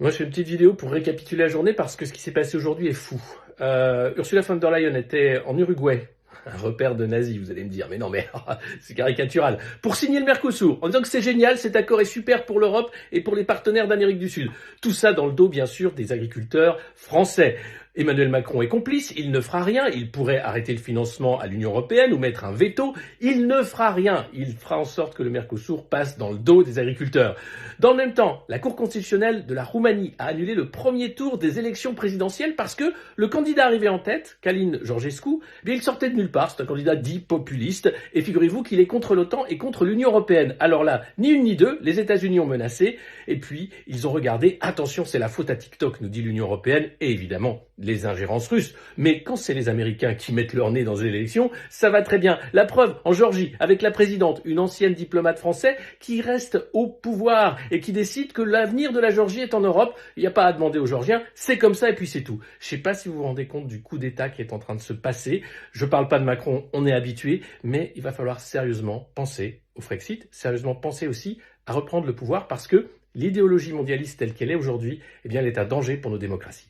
Moi, je fais une petite vidéo pour récapituler la journée parce que ce qui s'est passé aujourd'hui est fou. Ursula von der Leyen était en Uruguay, un repère de nazis, vous allez me dire. Mais non, mais c'est caricatural. Pour signer le Mercosur, en disant que c'est génial, cet accord est super pour l'Europe et pour les partenaires d'Amérique du Sud. Tout ça dans le dos, bien sûr, des agriculteurs français. Emmanuel Macron est complice, il ne fera rien, il pourrait arrêter le financement à l'Union européenne ou mettre un veto, il ne fera rien, il fera en sorte que le Mercosur passe dans le dos des agriculteurs. Dans le même temps, la Cour constitutionnelle de la Roumanie a annulé le premier tour des élections présidentielles parce que le candidat arrivé en tête, Călin Georgescu, il sortait de nulle part, c'est un candidat dit populiste, et figurez-vous qu'il est contre l'OTAN et contre l'Union européenne. Alors là, ni une ni deux, les États-Unis ont menacé, et puis ils ont regardé, attention, c'est la faute à TikTok, nous dit l'Union européenne, et évidemment, les ingérences russes. Mais quand c'est les Américains qui mettent leur nez dans les élections, ça va très bien. La preuve, en Géorgie, avec la présidente, une ancienne diplomate française qui reste au pouvoir et qui décide que l'avenir de la Géorgie est en Europe. Il n'y a pas à demander aux Géorgiens, c'est comme ça et puis c'est tout. Je ne sais pas si vous vous rendez compte du coup d'État qui est en train de se passer. Je ne parle pas de Macron, on est habitué, mais il va falloir sérieusement penser au Frexit, sérieusement penser aussi à reprendre le pouvoir parce que l'idéologie mondialiste telle qu'elle est aujourd'hui, eh bien, elle est un danger pour nos démocraties.